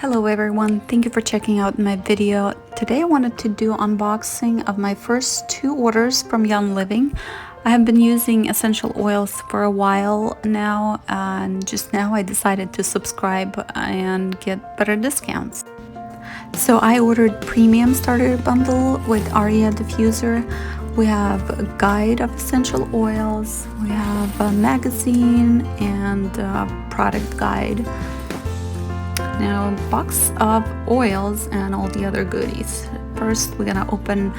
Hello everyone, thank you for checking out my video. Today I wanted to do unboxing of my first two orders from Young Living. I have been using essential oils for a while now, and just now I decided to subscribe and get better discounts. So I ordered premium starter bundle with Aria diffuser. We have a guide of essential oils, we have a magazine and a product guide. Now, a box of oils and all the other goodies. First, we're gonna open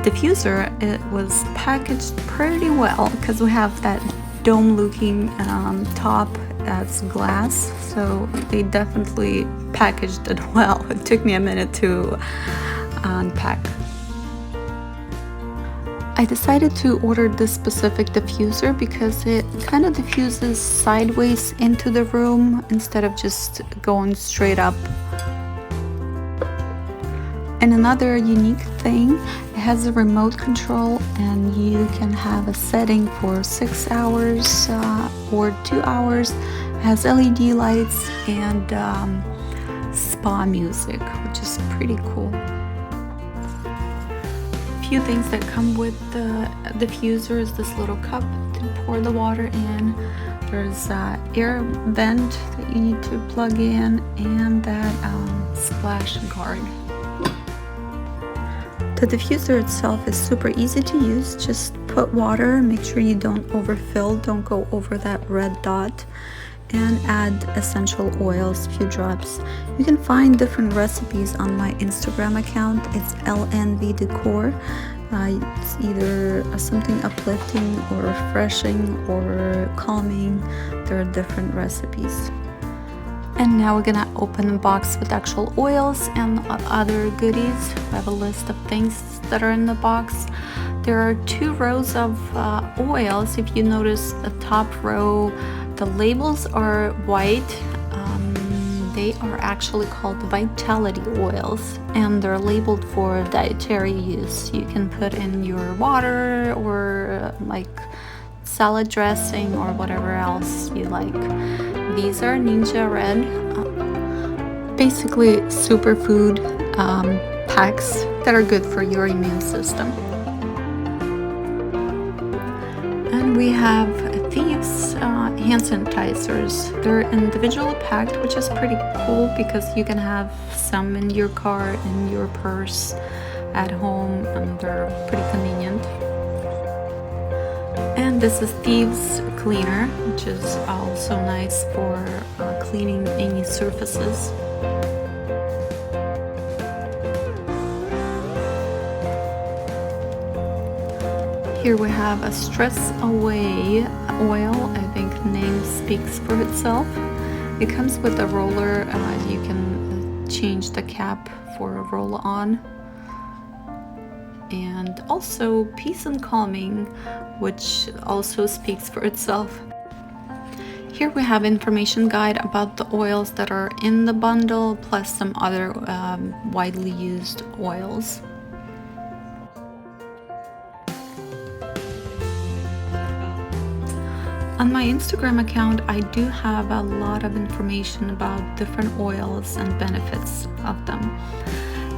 diffuser. It was packaged pretty well because we have that dome-looking top that's glass, so they definitely packaged it well. It took me a minute to unpack. I decided to order this specific diffuser because it kind of diffuses sideways into the room instead of just going straight up. And another unique thing, it has a remote control and you can have a setting for 6 hours or 2 hours. It has LED lights and spa music, which is pretty cool. Few things that come with the diffuser is this little cup to pour the water in. There's air vent that you need to plug in, and that splash guard. The diffuser itself is super easy to use. Just put water, make sure you don't overfill, don't go over that red dot, and add essential oils, few drops. You can find different recipes on my Instagram account. It's LNV Decor. It's either something uplifting or refreshing or calming. There are different recipes. And now we're gonna open a box with actual oils and other goodies. We have a list of things that are in the box. There are 2 rows of oils. If you notice the top row, the labels are white. They are actually called Vitality oils, and they're labeled for dietary use. You can put in your water or like salad dressing or whatever else you like. These are Ninja Red, basically superfood packs that are good for your immune system. And we have Thieves hand sanitizers. They're individually packed, which is pretty cool because you can have some in your car, in your purse, at home, and they're pretty convenient. And this is Thieves Cleaner, which is also nice for cleaning any surfaces. Here we have a Stress Away oil. I think the name speaks for itself. It comes with a roller. You can change the cap for a roll-on. And also Peace and Calming, which also speaks for itself. Here we have information guide about the oils that are in the bundle, plus some other widely used oils. On my Instagram account, I do have a lot of information about different oils and benefits of them.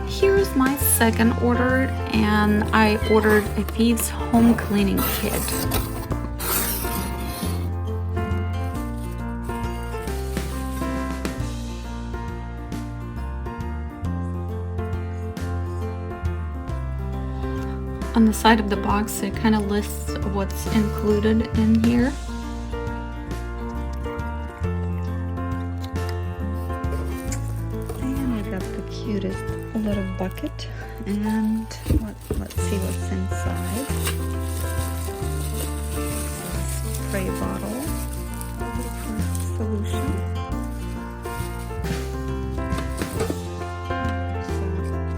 Here's my second order, and I ordered a Thieves home cleaning kit. On the side of the box, it kind of lists what's included in here. Cutest little bucket, and let's see what's inside. Spray bottle for solution.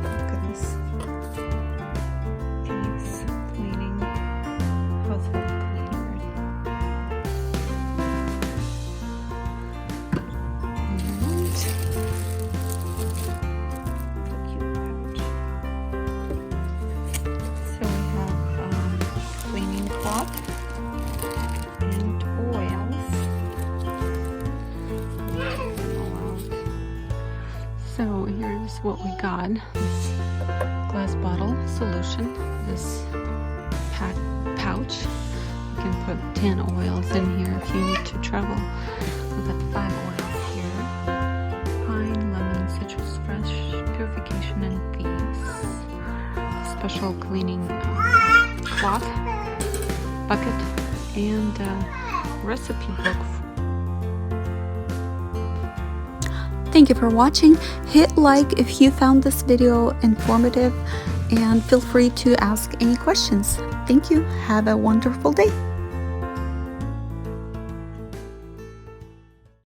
Look at this. Thieves cleaning, household cleaner. And cleaning cloth and oil. here's what we got. This glass bottle solution, this pouch. You can put 10 oils in here if you need to travel. We've got 5 oils here. Pine, lemon, citrus fresh, purification and thieves. Special cleaning cloth, bucket, and recipe book. Thank you for watching. Hit like if you found this video informative, and feel free to ask any questions. Thank you. Have a wonderful day.